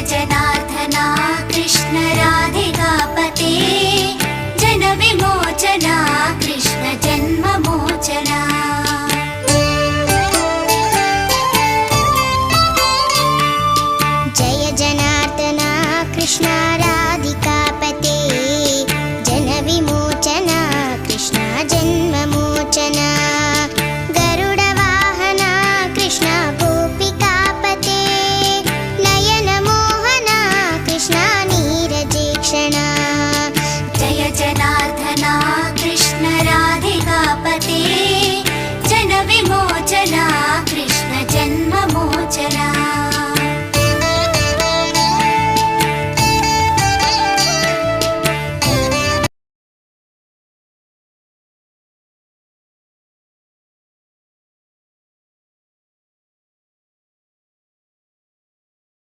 जनार्दना Krishna राधिकापते Jan विमोचना Krishna जन्ममोचना। Jai जनार्दना Krishna Radhika